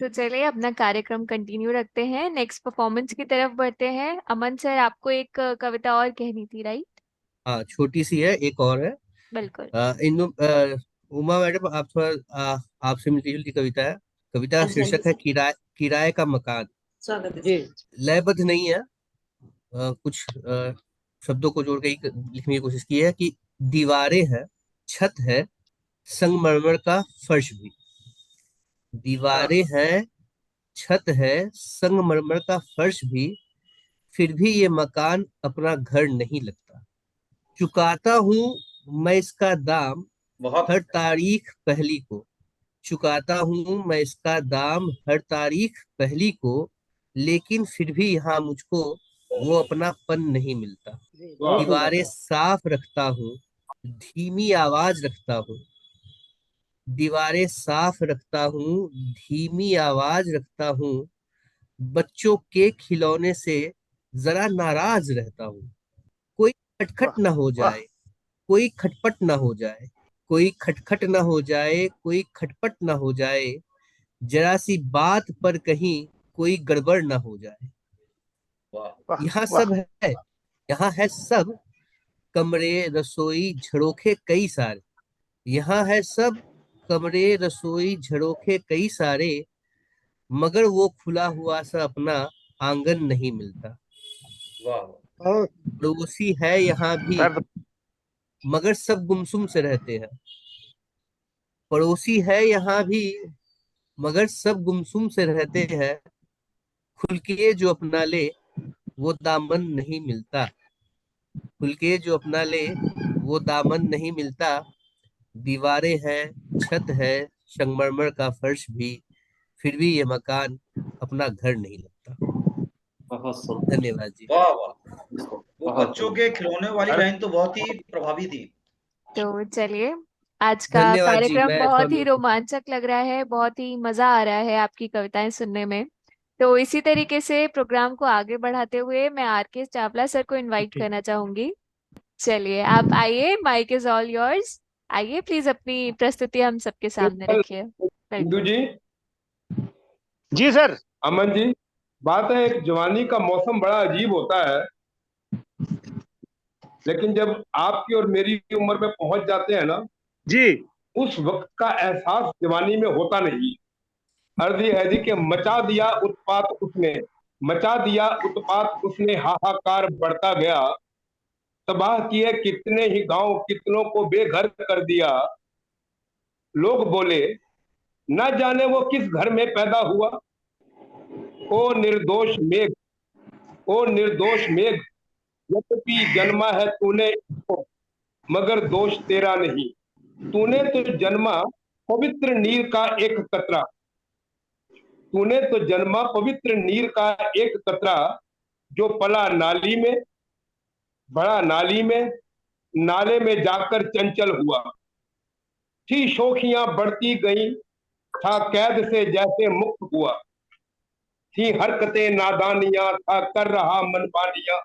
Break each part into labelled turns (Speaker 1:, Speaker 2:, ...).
Speaker 1: तो चलिए अपना कार्यक्रम कंटिन्यू रखते हैं, नेक्स्ट परफॉर्मेंस की तरफ बढ़ते हैं। अमन सर, आपको एक कविता और कहनी थी, राइट?
Speaker 2: हाँ, छोटी सी है, एक और है।
Speaker 1: बिल्कुल।
Speaker 2: उमा मैडम, आप थोड़ा आपसे मिलती जुलती कविता है। कविता का
Speaker 3: हाँ जी, हाँ जी
Speaker 2: शीर्षक है
Speaker 3: सर।
Speaker 2: किराए किराए का मकान।
Speaker 3: स्वागत है
Speaker 4: जी।
Speaker 3: सर।
Speaker 2: लयबद्ध नहीं है। कुछ शब्दों को जोड़ के ही लिखने की कोशिश की है कि दीवारें हैं, छत है, संगमरमर का फर्श भी।
Speaker 4: वाह।
Speaker 2: दीवारें हैं, छत है, संगमरमर का फर्श भी, फिर भी ये मकान अपना घर नहीं लगता। चुकाता हूँ मैं इसका दाम
Speaker 4: बहुत
Speaker 2: हर तारीख पहली को। चुकाता हूँ मैं इसका दाम हर तारीख पहली को, लेकिन फिर भी यहाँ मुझको वो अपनापन नहीं मिलता।
Speaker 4: जी, बहुत सुंदर
Speaker 2: दीवारें
Speaker 4: सर।
Speaker 2: साफ रखता हूँ, धीमी आवाज रखता हूँ। दीवारें साफ रखता हूँ, धीमी आवाज रखता हूँ। बच्चों के खिलौने से जरा नाराज रहता हूँ। कोई खटखट
Speaker 4: वाह
Speaker 2: ना हो
Speaker 4: वाह।
Speaker 2: जाए, कोई खटपट ना हो जाए, कोई खटखट ना हो जाए, कोई खटपट ना हो जाए, जरा सी बात पर कहीं कोई गड़बड़ ना हो जाए।
Speaker 4: वाह
Speaker 3: वाह
Speaker 2: यहाँ
Speaker 3: वाह।
Speaker 2: सब है, यहाँ है सब, कमरे रसोई झरोखे कई सारे। यहाँ है सब, कमरे रसोई झरोखे कई सारे, मगर वो खुला हुआ सा अपना आंगन नहीं मिलता।
Speaker 4: वाह।
Speaker 3: बहुत
Speaker 2: पड़ोसी है यहाँ भी,
Speaker 3: सर।
Speaker 2: मगर सब गुमसुम से रहते हैं। पड़ोसी है यहाँ भी, मगर सब गुमसुम से रहते हैं। खुल के जो अपना ले वो दामन नहीं मिलता। खुल के जो अपना ले वो दामन नहीं मिलता। दीवारें हैं, छत है, संगमरमर का फर्श भी, फिर भी ये मकान अपना घर नहीं लगता।
Speaker 4: बहुत सुंदर।
Speaker 2: धन्यवाद जी।
Speaker 4: वाह वाह। वो
Speaker 5: बहुत
Speaker 4: बच्चों के खिलौने वाली
Speaker 5: अरे,
Speaker 4: लाइन तो बहुत ही प्रभावी थी।
Speaker 1: तो चलिए, आज का
Speaker 2: धन्यवाद जी,
Speaker 1: कार्यक्रम
Speaker 2: मैं थोड़ा
Speaker 1: बहुत ही रोमांचक लग रहा है, बहुत ही मजा आ रहा है आपकी कविताएं सुनने में। तो इसी तरीके से प्रोग्राम को आगे बढ़ाते हुए मैं आर के चावला सर को इनवाइट
Speaker 5: ठीक।
Speaker 1: करना चाहूंगी। चलिए आप आइए, माइक इज ऑल योर्स। आइए प्लीज, अपनी प्रस्तुति हम सबके सामने
Speaker 5: प्रिंसिपल
Speaker 1: रखिए।
Speaker 5: इंदू
Speaker 1: बिल्कुल।
Speaker 5: जी,
Speaker 3: जी सर।
Speaker 5: अमन जी, बात है, एक जवानी का मौसम बड़ा अजीब होता है, लेकिन जब आपकी और मेरी उम्र में पहुंच जाते हैं ना,
Speaker 3: जी।
Speaker 5: उस वक्त का एहसास जवानी में होता नहीं। अर्जी हैदी के मचा दिया उत्पात उसने, मचा दिया उत्पात उसने, हाहाकार बढ़ता गया। तबाह किए कितने ही गांव, कितनों को बेघर कर दिया। लोग बोले न जाने वो किस घर में पैदा हुआ। ओ निर्दोष मेघ, ओ निर्दोष मेघ, यद्यपि जन्मा है तूने इसको, मगर दोष तेरा नहीं। तूने तो जन्मा पवित्र नीर का एक कतरा, तूने तो जन्मा पवित्र नीर का एक कतरा, जो पला नाली में, बड़ा नाली में, नाले में जाकर चंचल हुआ। थी शोखियां बढ़ती गई, था कैद से जैसे मुक्त हुआ। थी हरकतें नादानियां, था कर रहा मनमानियां।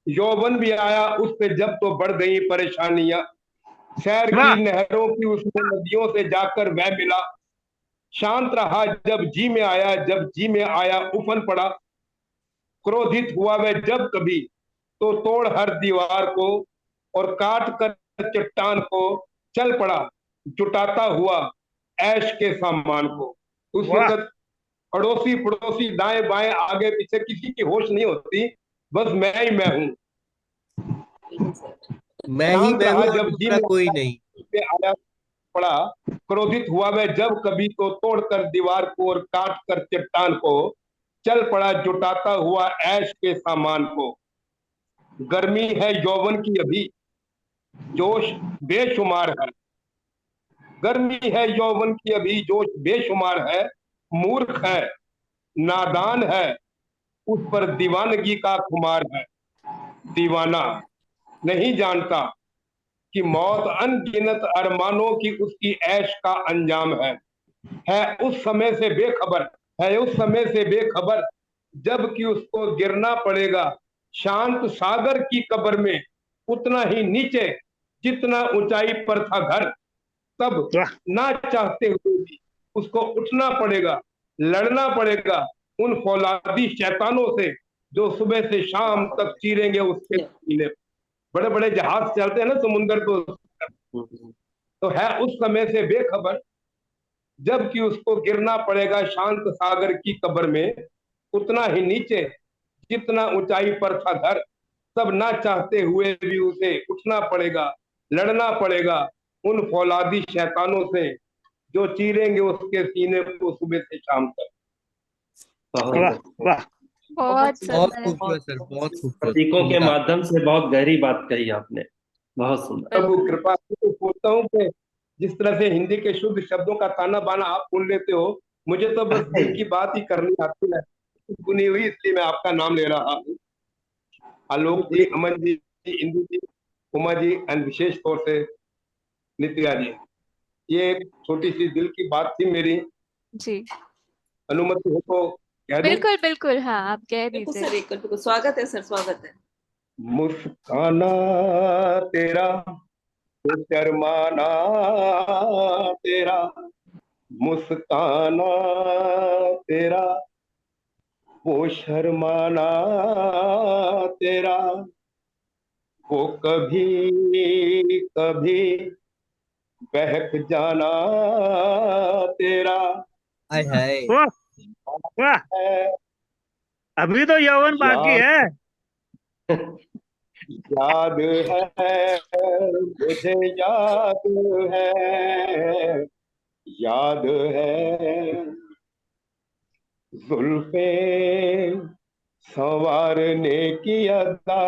Speaker 5: यौवन भी आया उस पे जब तो बढ़ गई परेशानियां। शहर की
Speaker 3: वाह।
Speaker 5: नहरों की उसमें नदियों से जाकर वह मिला। शांत रहा जब जी में आया, जब जी में आया उफन पड़ा। क्रोधित हुआ वह जब कभी, तो तोड़ हर दीवार को, और काट कर चट्टान को चल पड़ा, जुटाता हुआ ऐश के सामान को। उस
Speaker 3: वाह।
Speaker 5: वक्त अड़ोसी पड़ोसी दाएं बाएं आगे पीछे किसी की होश नहीं होती, बस मैं ही मैं हूं।
Speaker 2: मैं ही
Speaker 5: शांत
Speaker 2: मैं
Speaker 5: रहा
Speaker 2: हूं और
Speaker 5: जब जी
Speaker 2: दूसरा
Speaker 5: में
Speaker 2: कोई नहीं।
Speaker 5: आया पड़ा। क्रोधित हुआ वह जब कभी, तो तोड़कर दीवार को और काट कर चट्टान को चल पड़ा, जुटाता हुआ ऐश के सामान को। गर्मी है यौवन की अभी, जोश बेशुमार है। गर्मी है यौवन की अभी, जोश बेशुमार है। मूर्ख है, नादान है, उस पर दीवानगी का खुमार है। दीवाना नहीं जानता कि मौत अनगिनत अरमानों की उसकी ऐश का अंजाम है उस समय से बेखबर, है उस समय से बेखबर, जबकि उसको गिरना पड़ेगा शांत सागर की कब्र में, उतना ही नीचे जितना ऊंचाई पर था घर। तब
Speaker 3: वाह।
Speaker 5: ना चाहते हुए भी उसको उठना पड़ेगा लड़ना पड़ेगा उन फौलादी शैतानों से जो सुबह से शाम तक चीरेंगे उसके सीने। बड़े बड़े जहाज चलते हैं ना समुद्र को, तो है उस समय से बेखबर, जबकि उसको गिरना पड़ेगा शांत सागर की कब्र में, उतना ही नीचे जितना ऊंचाई पर था घर। सब ना चाहते हुए भी उसे उठना पड़ेगा, लड़ना पड़ेगा उन फौलादी शैतानों से जो चीरेंगे उसके सीने को सुबह से शाम तक।
Speaker 3: वाह वाह,
Speaker 1: बहुत
Speaker 2: बहुत
Speaker 1: सुंदर।
Speaker 2: खूबसूरत सर, बहुत खूबसूरत,
Speaker 6: प्रतीकों के
Speaker 2: उम्दा।
Speaker 6: माध्यम से बहुत गहरी बात कही आपने, बहुत सुंदर।
Speaker 5: प्रभु कृपा से सोचता हूँ कि जिस तरह से हिंदी के शुद्ध शब्दों का ताना बाना आप बोल लेते हो, मुझे तो बस दिल की बात ही करनी आती है, सुनी हुई, इसलिए मैं आपका नाम ले रहा हूँ। आलोक जी, अमन जी, इंदु जी, उमा जी, और विशेष तौर से नित्या जी, ये एक छोटी सी दिल की बात थी मेरी,
Speaker 1: जी
Speaker 5: अनुमति हो तो कह दूं?
Speaker 1: बिल्कुल बिल्कुल, हाँ आप कह
Speaker 7: बिल्कुल
Speaker 1: दीजिए।
Speaker 7: सर, बिल्कुल बिल्कुल, स्वागत है सर, स्वागत है।
Speaker 5: मुस्काना तेरा तो शर्माना तेरा, मुस्काना तेरा वो शर्माना तेरा, वो कभी कभी बहक जाना तेरा
Speaker 2: हाय हाय।
Speaker 3: वाह वाह,
Speaker 5: है।
Speaker 3: अभी तो यौवन बाकी है।
Speaker 5: याद है, मुझे याद है, याद है, जुल्फे संवारने की अदा,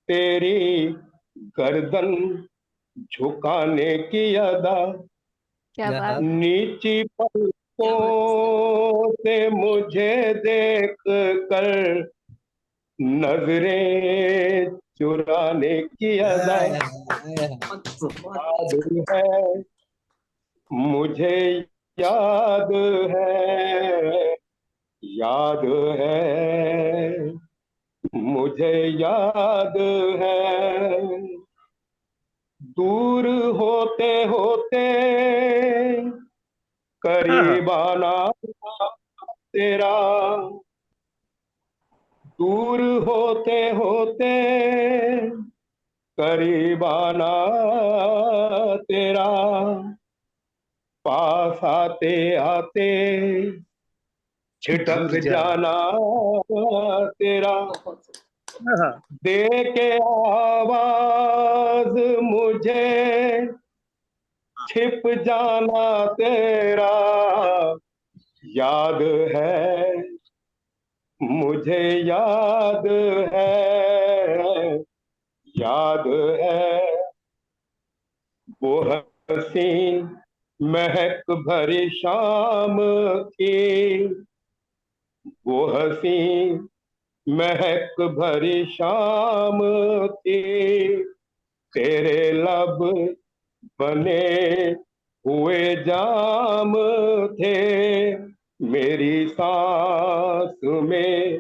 Speaker 5: तेरी गर्दन झुकाने की अदा,
Speaker 1: क्या
Speaker 2: या
Speaker 1: बात।
Speaker 5: नीची पलकों से मुझे देख कर नजरें चुराने की अदा, याद है, मुझे याद है, याद है, मुझे याद है, दूर होते होते करीब आना तेरा, दूर होते होते करीब आना तेरा, पास आते आते छिटक जाना तेरा, दे के आवाज मुझे छिप जाना तेरा, याद है, मुझे याद है, याद है, वो हंसी महक भरी शाम थी, वो हंसी महक भरी शाम थी, तेरे लब बने हुए जाम थे, मेरी सांस में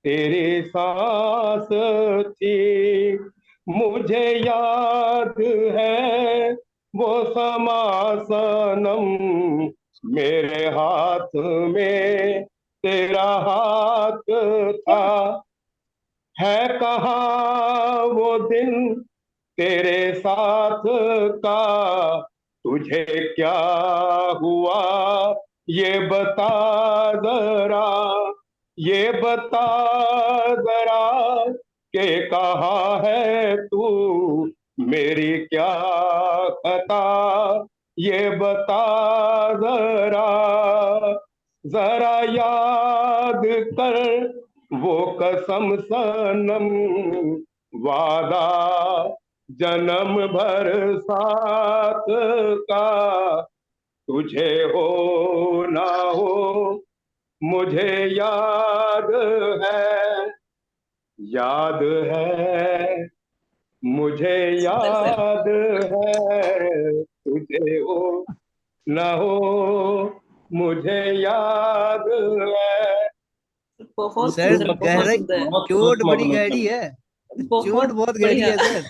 Speaker 5: तेरी सांस थी, मुझे याद है वो समा सनम, मेरे हाथ में तेरा हाथ था, है कहाँ वो दिन तेरे साथ का, तुझे क्या हुआ ये बता जरा, ये बता जरा के कहाँ है तू, मेरी क्या खता, ये बता जरा, जरा याद कर वो कसम सनम, वादा जन्म भर साथ का, तुझे हो ना हो मुझे याद है, याद है, मुझे याद है, तुझे हो ना हो मुझे याद है।
Speaker 7: बहुत
Speaker 2: सर
Speaker 7: सुंदर, बहुत
Speaker 2: गहराई,
Speaker 7: सुंदर,
Speaker 2: चोट बड़ी गहरी है, चोट बहुत गहरी है
Speaker 7: बढ़िया।
Speaker 2: सर।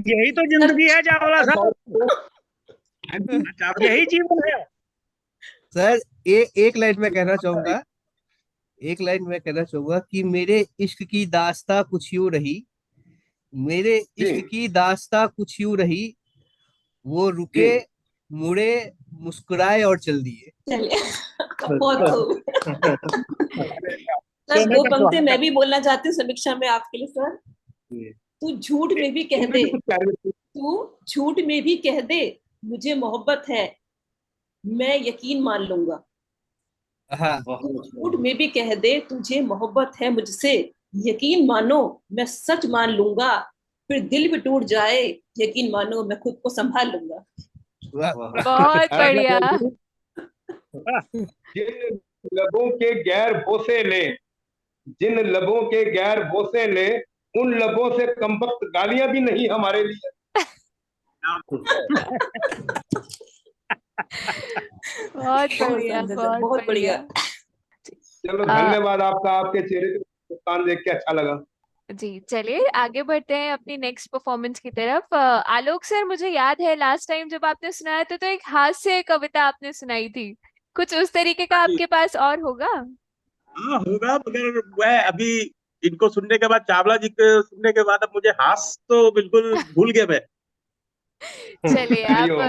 Speaker 3: यही तो जिंदगी है चावला साहब, यही जीवन है।
Speaker 2: सर एक लाइन में कहना चाहूंगा, एक लाइन में कहना चाहूंगा कि मेरे इश्क की दास्तां कुछ यूं रही, मेरे
Speaker 5: जी
Speaker 2: इश्क की दास्तां कुछ यूं रही, वो
Speaker 5: जी
Speaker 2: रुके, मुड़े, मुस्कुराए और चल दिए।
Speaker 7: चलिए बहुत खूब। सर
Speaker 3: सोने
Speaker 7: दो
Speaker 3: का
Speaker 7: पंक्ति
Speaker 3: सुहागा।
Speaker 7: मैं भी बोलना चाहती हूँ समीक्षा में आपके लिए सर। तू झूठ में भी कह
Speaker 5: इनमें
Speaker 7: दे,
Speaker 5: भी कुछ कह रहे थे।
Speaker 7: तू झूठ में भी कह दे मुझे मोहब्बत है, मैं यकीन मान लूंगा।
Speaker 2: हाँ,
Speaker 7: तू
Speaker 6: बहुत
Speaker 7: झूठ में भी कह दे तुझे मोहब्बत है मुझसे, यकीन मानो मैं सच मान लूंगा। फिर दिल भी टूट जाए, यकीन मानो मैं खुद को संभाल लूंगा।
Speaker 2: वाह,
Speaker 1: बहुत बढ़िया।
Speaker 3: वाह,
Speaker 5: जिन लबों के गैर बोसे ले, जिन लबों के गैर बोसे ले, उन लबों से कमबख्त गालियां भी नहीं हमारे लिए।
Speaker 1: बहुत
Speaker 7: बहुत
Speaker 1: बढ़िया,
Speaker 7: सुंदर सर,
Speaker 1: बहुत
Speaker 7: बहुत
Speaker 1: बढ़िया।
Speaker 7: बढ़िया।
Speaker 5: चलो
Speaker 1: आ,
Speaker 5: धन्यवाद आपका, आपके चेहरे पे मुस्कान देख के अच्छा लगा।
Speaker 1: जी चलिए आगे बढ़ते हैं अपनी नेक्स्ट परफॉर्मेंस की तरफ। आलोक सर, मुझे याद है लास्ट टाइम जब आपने सुनाया था तो एक हास्य कविता आपने सुनाई थी, कुछ उस तरीके का आपके पास और होगा?
Speaker 8: हाँ होगा, मगर मैं अभी इनको सुनने के बाद, चावला जी के सुनने के बाद, अब मुझे हास तो बिल्कुल भूल गए मैं।
Speaker 1: चलिए आप,
Speaker 5: हरिओम।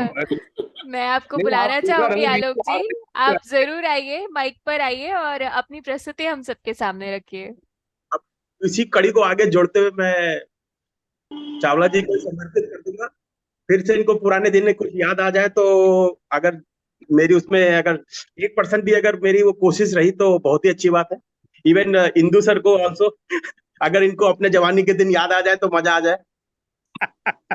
Speaker 1: मैं आपको
Speaker 5: नहीं, आप
Speaker 1: बुलाना
Speaker 5: शुगर
Speaker 1: चाहूंगी
Speaker 5: हमें बीच
Speaker 1: आलोक
Speaker 5: में
Speaker 1: जी।
Speaker 5: हाथ नहीं
Speaker 1: आप जरूर आइए, माइक पर आइए और अपनी प्रस्तुति हम सबके सामने रखिए।
Speaker 8: अब इसी कड़ी को आगे जोड़ते हुए मैं चावला जी को समर्पित कर दूंगा। फिर से इनको पुराने दिन में कुछ याद आ जाए तो, अगर मेरी उसमें अगर 1% भी अगर मेरी वो कोशिश रही तो बहुत ही अच्छी बात है। इवन इंदु सर को ऑल्सो, अगर इनको अपने जवानी के दिन याद आ जाए तो मजा आ जाए।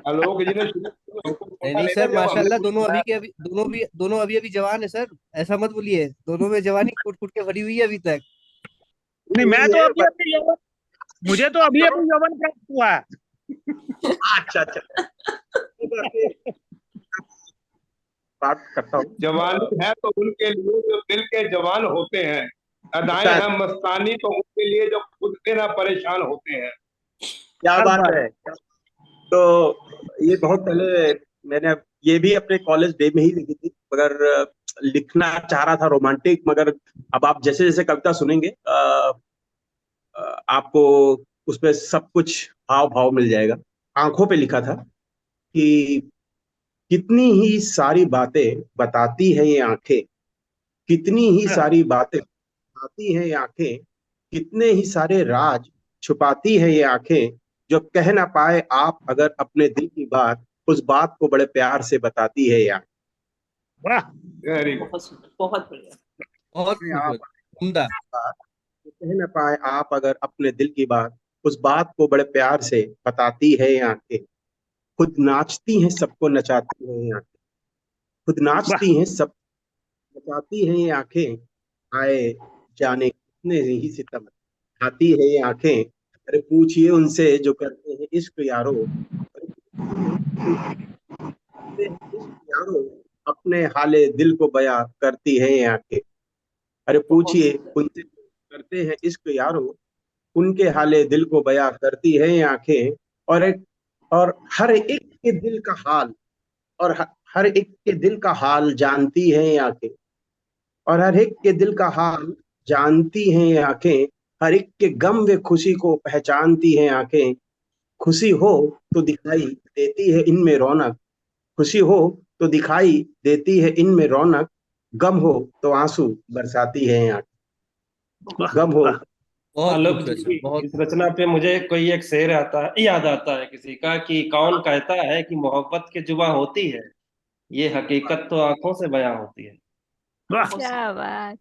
Speaker 5: आलोक जी ने शुरू में हमको
Speaker 2: नहीं
Speaker 5: मौका
Speaker 2: नहीं
Speaker 5: नहीं था
Speaker 2: सर,
Speaker 5: जब हमने
Speaker 2: माशाल्लाह,
Speaker 5: कुछ
Speaker 2: दोनों अभी
Speaker 5: सुनाया।
Speaker 2: के अभी, दोनों अभी अभी जवान है सर, ऐसा मत बोलिए, दोनों में जवानी फूट फूट के भरी हुई है अभी तक।
Speaker 3: नहीं मैं
Speaker 8: यही
Speaker 3: तो
Speaker 8: है
Speaker 3: अभी अभी यौवन, मुझे तो अभी अभी यौवन प्राप्त हुआ है।
Speaker 8: अच्छा अच्छा, बात करता हूँ।
Speaker 5: जवानी है तो उनके लिए जो दिल के जवान होते हैं, अदाएं
Speaker 8: शायद,
Speaker 5: हैं मस्तानी तो उनके लिए जो खुद से ना परेशान होते हैं।
Speaker 8: क्या
Speaker 3: हर
Speaker 8: बात
Speaker 3: बात।
Speaker 8: है। तो ये बहुत पहले मैंने ये भी अपने कॉलेज डे में ही लिखी थी, मगर लिखना चाह रहा था रोमांटिक, मगर अब आप जैसे जैसे कविता सुनेंगे आपको उसमें सब कुछ भाव भाव मिल जाएगा। आंखों पे लिखा था कि कितनी ही सारी बातें बताती है ये आंखें, कितनी ही
Speaker 3: हाँ,
Speaker 8: सारी बातें बताती है ये आंखें, कितने ही सारे राज छुपाती है ये आंखें, जो कह ना पाए आप अगर अपने दिल की बात, उस बात को बड़े प्यार से बताती है ये
Speaker 3: वाह,
Speaker 5: वेरी गुड।
Speaker 7: बहुत सुंदर, बहुत बढ़िया।
Speaker 2: बहुत
Speaker 8: आंखें। आप
Speaker 2: खूबसूरत, उम्दा।
Speaker 8: बात जो कह ना पाए आप अगर अपने दिल की बात, उस बात को बड़े प्यार से बताती है ये आंखें, खुद नाचती हैं सबको नचाती है ये आंखें, खुद
Speaker 3: वाह,
Speaker 8: नाचती हैं सब नचाती है ये आंखें, आए जाने कितने ही सितम खाती है ये आंखें। अरे पूछिए उनसे जो करते हैं इश्क यारो, अरे पूछिए करते हैं इश्क यारो, अपने हाले दिल को बयां करती है ये आंखें। अरे
Speaker 7: बहुत
Speaker 8: पूछिए
Speaker 7: सुंदर।
Speaker 8: उनसे जो करते हैं इश्क यारो, उनके हाले दिल को बयां करती है ये आंखें। और एक, और हर एक के दिल का हाल, और हर एक के दिल का हाल जानती है ये आंखें, और हर एक के दिल का हाल जानती हैं ये आंखें, हर एक के गम व खुशी को पहचानती हैं आंखें। खुशी हो तो दिखाई देती है इनमें रौनक, खुशी हो तो दिखाई देती है इनमें रौनक, गम हो तो आंसू बरसाती है ये आंखें।
Speaker 3: वाह,
Speaker 8: गम हो।
Speaker 3: वाह।
Speaker 2: बहुत
Speaker 6: आलोक जी
Speaker 2: खूबसूरत सर,
Speaker 6: की
Speaker 2: बहुत
Speaker 6: इस रचना
Speaker 2: खूबसूरत।
Speaker 6: पे मुझे कोई एक शेर याद आता है किसी का, कि कौन कहता है कि मोहब्बत की जुबां होती है, ये हकीकत तो आंखों से बयां होती है।
Speaker 3: वाह,
Speaker 7: बहुत
Speaker 1: क्या
Speaker 7: सुंदर।
Speaker 1: बात।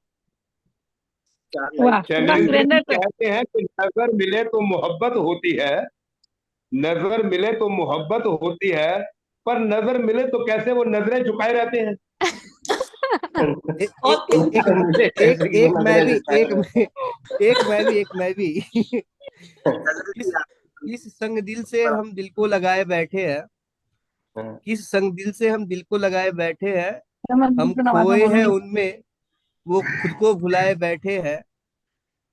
Speaker 8: चार लाइन
Speaker 3: वाह, पूरा
Speaker 5: शैलेंद्र जी
Speaker 3: सुरेंद्र।
Speaker 5: कहते हैं कि नजर मिले तो मोहब्बत होती है, नजर मिले तो मोहब्बत होती है, पर नजर मिले तो कैसे वो नजरें झुकाए रहते हैं।
Speaker 2: ए, ए,
Speaker 7: बहुत
Speaker 2: ए,
Speaker 7: खूब।
Speaker 2: एक
Speaker 6: मुझे
Speaker 2: एक
Speaker 6: कैसे कि वो
Speaker 2: एक मैं
Speaker 6: नजरें
Speaker 2: भी,
Speaker 6: झुकाए
Speaker 2: एक मैं भी
Speaker 8: नजरें
Speaker 2: किस
Speaker 8: से याद
Speaker 2: किस संग दिल से हम दिल को लगाए बैठे हैं,
Speaker 6: हैं।
Speaker 2: किस संग दिल से हम दिल को लगाए बैठे हैं, हम खोए हैं उनमें, वो खुद को भुलाए बैठे हैं,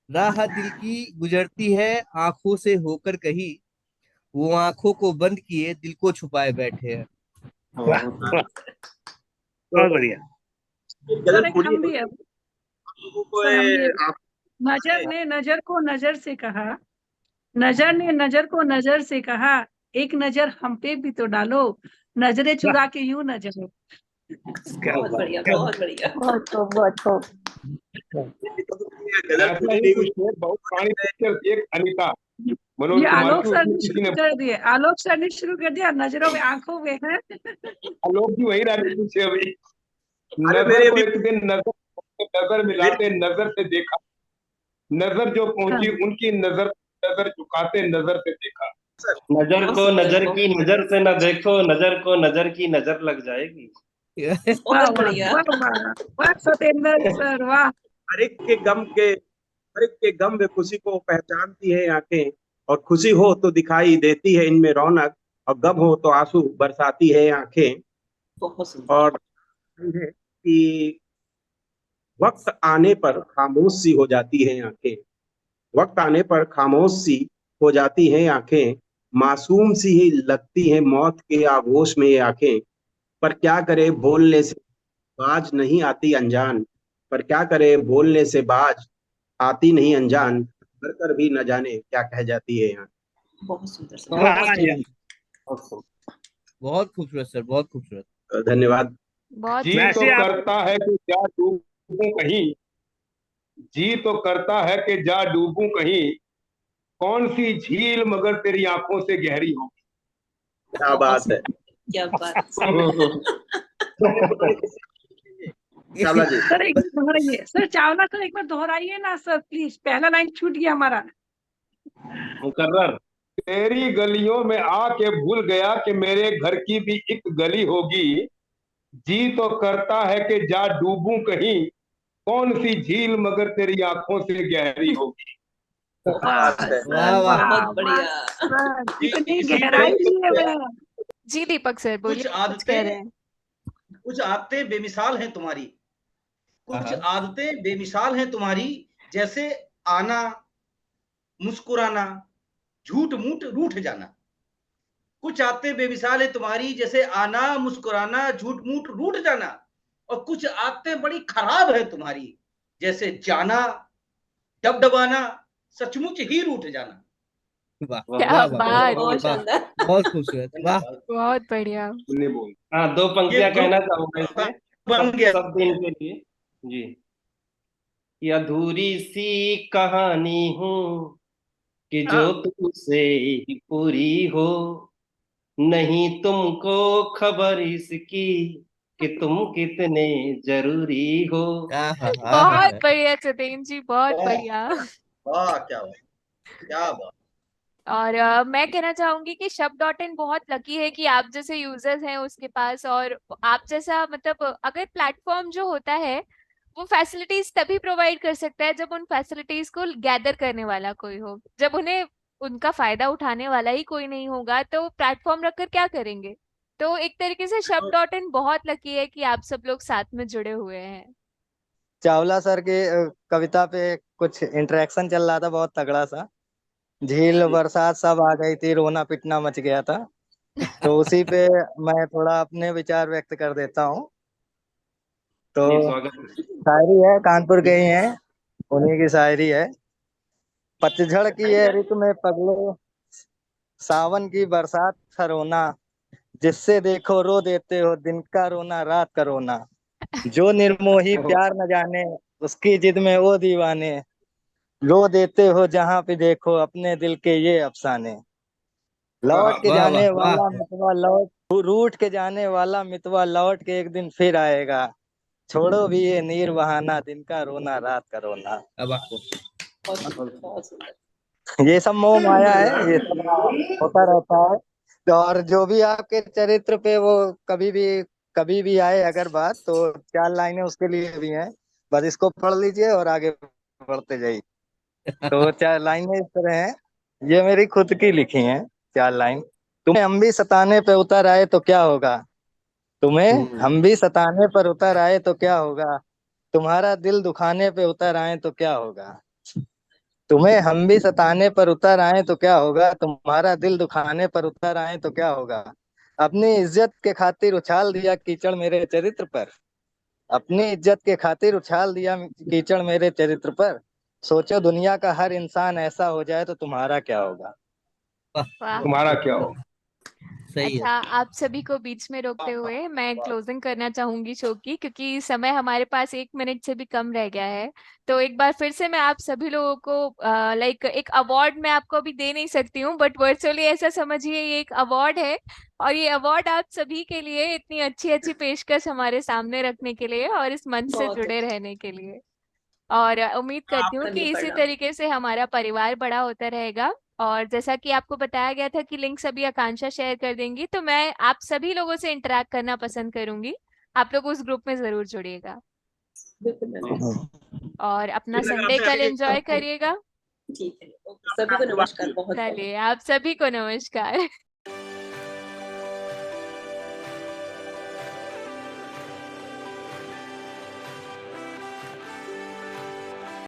Speaker 2: राह दिल की गुजरती है आंखों से होकर कहीं, वो आंखों को बंद किए दिल को छुपाए बैठे हैं।
Speaker 3: वाह,
Speaker 6: बहुत
Speaker 3: वाह,
Speaker 8: तो
Speaker 3: बहुत बढ़िया।
Speaker 8: गजल
Speaker 9: एक
Speaker 8: पूरी
Speaker 9: हम भी
Speaker 8: हो
Speaker 9: है
Speaker 8: लोगों को
Speaker 9: सर, हम भी
Speaker 8: आप
Speaker 9: नजर ने नजर को नजर से कहा, नजर ने नजर को नजर से कहा, एक नजर हम पे भी तो डालो, नजरें चुरा के यूं न जाओ।
Speaker 6: क्या
Speaker 7: बहुत
Speaker 6: बात
Speaker 7: बढ़िया,
Speaker 6: है।
Speaker 7: बहुत बढ़िया।
Speaker 1: बहुत खूब, बहुत खूब।
Speaker 8: गजल
Speaker 5: ऐसा
Speaker 8: पूरी
Speaker 5: ही
Speaker 8: नहीं
Speaker 5: कुछ
Speaker 8: हुई।
Speaker 5: शेर बहुत पुरानी पिक्चर एक अनिता मनोज
Speaker 9: ये
Speaker 5: कुमार
Speaker 9: आलोक
Speaker 5: की,
Speaker 9: सर
Speaker 5: उसमें
Speaker 9: ने
Speaker 5: किसी ने
Speaker 9: शुरू कर दिए, आलोक सर ने शुरू कर दिया, नजरों में आंखों में है।
Speaker 5: आलोक जी वही रहने पीछे अभी।
Speaker 8: अरे
Speaker 5: नजर
Speaker 8: मेरे
Speaker 5: को
Speaker 8: अभी
Speaker 5: एक दिन नजर मिलाते नजर से देखा, नजर जो
Speaker 9: हाँ,
Speaker 5: पहुंची उनकी नजर झुकाते नजर से देखा।
Speaker 6: नजर
Speaker 7: बहुत
Speaker 6: को
Speaker 7: सुंदर,
Speaker 6: नजर
Speaker 7: बहुत
Speaker 6: की नजर से न देखो, नजर को नजर की नजर लग जाएगी।
Speaker 9: वाह
Speaker 7: बहुत
Speaker 9: वाह
Speaker 7: बढ़िया।
Speaker 9: वाह वाह वाह सतेंद्र सर, वाह।
Speaker 8: हर एक के गम के हर एक के गम में खुशी को पहचानती है आंखें, और खुशी हो तो दिखाई देती है इनमें रौनक, और गम हो तो आंसू बरसाती है आंखें।
Speaker 7: बहुत सुंदर।
Speaker 8: और है कि वक्त आने पर खामोश सी हो जाती है आंखें, वक्त आने पर खामोश सी हो जाती हैं आंखें, मासूम सी ही लगती हैं मौत के आगोश में ये आंखें। पर क्या करे बोलने से बाज नहीं आती अनजान, पर क्या करे बोलने से बाज आती नहीं अनजान, कर कर भी न जाने क्या कह जाती है यहाँ।
Speaker 7: बहुत सुंदर सर,
Speaker 2: बहुत
Speaker 3: वाह
Speaker 7: बहुत
Speaker 3: यार,
Speaker 2: बहुत खूबसूरत सर, बहुत खूबसूरत।
Speaker 8: तो धन्यवाद।
Speaker 1: बहुत
Speaker 5: जी
Speaker 1: खूब।
Speaker 5: तो
Speaker 3: वैसे आप
Speaker 5: करता है कि जा डूबूं कहीं, जी तो करता है कि जा डूबूं कहीं, कौन सी झील मगर तेरी आंखों से गहरी हो।
Speaker 8: क्या
Speaker 7: बहुत
Speaker 8: बात है।
Speaker 7: सुंदर। क्या बात है सर।
Speaker 8: चावला जी।
Speaker 9: सर एक बार दोहराइए सर, चावला सर एक बार दोहराइए ना सर प्लीज, पहला लाइन छूट गया हमारा।
Speaker 6: मुकर्रर।
Speaker 5: तेरी गलियों में आके भूल गया कि मेरे घर की भी एक गली होगी, जी तो करता है कि जा डूबूं कहीं, कौन सी झील मगर तेरी आंखों से गहरी होगी।
Speaker 9: वाह
Speaker 8: बात है।
Speaker 2: वाह
Speaker 9: सर,
Speaker 2: वाह।
Speaker 9: वाह
Speaker 7: बहुत
Speaker 9: वाह
Speaker 7: बढ़िया।
Speaker 9: सर, कितनी
Speaker 4: इसी में
Speaker 9: गहराई लिए हुए हैं।
Speaker 1: जी दीपक सर बोलिए,
Speaker 4: कुछ
Speaker 1: कुछ कह रहे
Speaker 4: आदतें
Speaker 1: हैं।
Speaker 4: कुछ आदतें बेमिसाल हैं तुम्हारी, कुछ
Speaker 2: हाँ,
Speaker 4: आदतें बेमिसाल हैं तुम्हारी, जैसे आना, मुस्कुराना, झूठ मूठ रूठ जाना। कुछ आदतें बेमिसाल हैं तुम्हारी, जैसे आना, मुस्कुराना, झूठ मूठ रूठ जाना। और कुछ आदतें बड़ी खराब है तुम्हारी, जैसे जाना, डबडबाना, सचमुच ही रूठ जाना।
Speaker 2: वाह
Speaker 1: क्या
Speaker 2: वाह वाह वाह
Speaker 1: बात,
Speaker 7: बहुत
Speaker 2: वाह,
Speaker 7: शानदार।
Speaker 2: बहुत खूबसूरत, वाह।
Speaker 4: धन्यवाद।
Speaker 1: बहुत बढ़िया।
Speaker 5: तुमने बोल
Speaker 6: हाँ, दो
Speaker 4: ये
Speaker 6: पंक्तियां कहना
Speaker 4: ग्रुप
Speaker 6: चाहूंगा इसमें,
Speaker 4: बन
Speaker 6: सब
Speaker 4: गया।
Speaker 6: सब दिन के लिए। जी। कि अधूरी सी कहानी हूँ, कि
Speaker 9: हाँ,
Speaker 6: जो तुमसे ही पूरी हो, नहीं तुमको खबर इसकी कि तुम कितने जरूरी हो।
Speaker 2: हाँ हाँ हाँ हाँ
Speaker 1: बहुत
Speaker 2: हाँ।
Speaker 1: बढ़िया सतेन जी, बहुत
Speaker 4: वाह
Speaker 1: बढ़िया।
Speaker 4: वाह, क्या बात, क्या बात।
Speaker 1: और मैं कहना चाहूंगी कि शब डॉट इन बहुत लकी है कि आप जैसे यूजर्स हैं उसके पास, और आप जैसा मतलब अगर प्लेटफॉर्म जो होता है वो फैसिलिटीज तभी प्रोवाइड कर सकता है जब उन फैसिलिटीज को गैदर करने वाला कोई हो। जब उन्हें उनका फायदा उठाने वाला ही कोई नहीं होगा तो प्लेटफॉर्म रखकर क्या करेंगे। तो एक तरीके से शब डॉट इन बहुत लकी है कि आप सब लोग साथ में जुड़े हुए हैं।
Speaker 10: चावला सर की कविता पे कुछ इंटरेक्शन चल रहा था बहुत तगड़ा सा, झील बरसात सब आ गई थी, रोना पिटना मच गया था। तो उसी पे मैं थोड़ा अपने विचार व्यक्त कर देता हूँ। तो
Speaker 6: जी, स्वागत है।
Speaker 10: शायरी है, कानपुर के ही हैं, उन्हीं की शायरी है। पतझड़ की ये ऋतु में पगले, सावन की बरसात का रोना, जिससे देखो रो देते हो, दिन का रोना रात का रोना, जो निर्मोही प्यार न जाने, उसकी जिद में वो दीवाने, रो देते हो जहां पे देखो अपने दिल के ये अफसाने, लौट के
Speaker 2: वाह वाह
Speaker 10: जाने
Speaker 2: वाह।
Speaker 10: वाला मितवा लौट, रूठ के जाने वाला मितवा लौट के एक दिन फिर आएगा, छोड़ो भी ये नीर बहाना, दिन का रोना रात का रोना।
Speaker 2: अब
Speaker 7: बहुत सुंदर, बहुत सुंदर।
Speaker 10: ये सब मोह माया है, ये सब होता रहता है। तो और जो भी आपके चरित्र पे वो कभी भी आए अगर बात, तो 4 लाइनें उसके लिए भी हैं, बस इसको पढ़ लीजिए और आगे बढ़ते जाइए। तो 4 लाइनें इस तरह हैं, ये मेरी खुद की लिखी हैं 4 लाइन। तुम्हें हम भी सताने पे उतर आए तो क्या होगा, तुम्हें हम भी सताने पर उतर आए तो क्या होगा, तुम्हारा दिल दुखाने पे उतर आए तो क्या होगा, तुम्हें हम भी सताने पर उतर आए तो क्या होगा, तुम्हारा दिल दुखाने पर उतर आए तो क्या होगा, अपनी इज्जत के खातिर उछाल दिया कीचड़ मेरे चरित्र पर, अपनी इज्जत के खातिर उछाल दिया कीचड़ मेरे चरित्र पर। सोचो दुनिया का हर इंसान ऐसा हो जाए तो तुम्हारा क्या होगा।
Speaker 1: वाह।
Speaker 5: तुम्हारा क्या हो।
Speaker 2: सही
Speaker 1: अच्छा,
Speaker 2: है।
Speaker 1: आप सभी को बीच में रोकते हुए मैं क्लोजिंग करना चाहूंगी शो की, क्योंकि समय हमारे पास 1 मिनट से भी कम रह गया है। तो एक बार फिर से मैं आप सभी लोगों को लाइक एक अवार्ड मैं आपको अभी दे नहीं सकती हूँ, बट वर्चुअली ऐसा समझिए ये एक अवार्ड है। और ये अवार्ड आप सभी के लिए, इतनी अच्छी अच्छी पेशकश हमारे सामने रखने के लिए और इस मंच से
Speaker 7: बहुत
Speaker 1: जुड़े
Speaker 7: अच्छा।
Speaker 1: रहने के लिए। और उम्मीद करती हूँ कि
Speaker 7: धन्य
Speaker 1: इसी
Speaker 7: प्रणाम।
Speaker 1: तरीके से हमारा परिवार बड़ा होता रहेगा। और जैसा कि आपको बताया गया था कि लिंक सभी आकांक्षा शेयर कर देंगी, तो मैं आप सभी लोगों से इंटरेक्ट करना पसंद करूंगी। आप लोग उस ग्रुप में जरूर जुड़िएगा
Speaker 7: बिल्कुल मैम।
Speaker 1: और अपना संडे कल एंजॉय करिएगा।
Speaker 7: ठीक है, ओके, सभी को नमस्कार, बहुत बहुत
Speaker 1: चलिए, आप सभी को नमस्कार।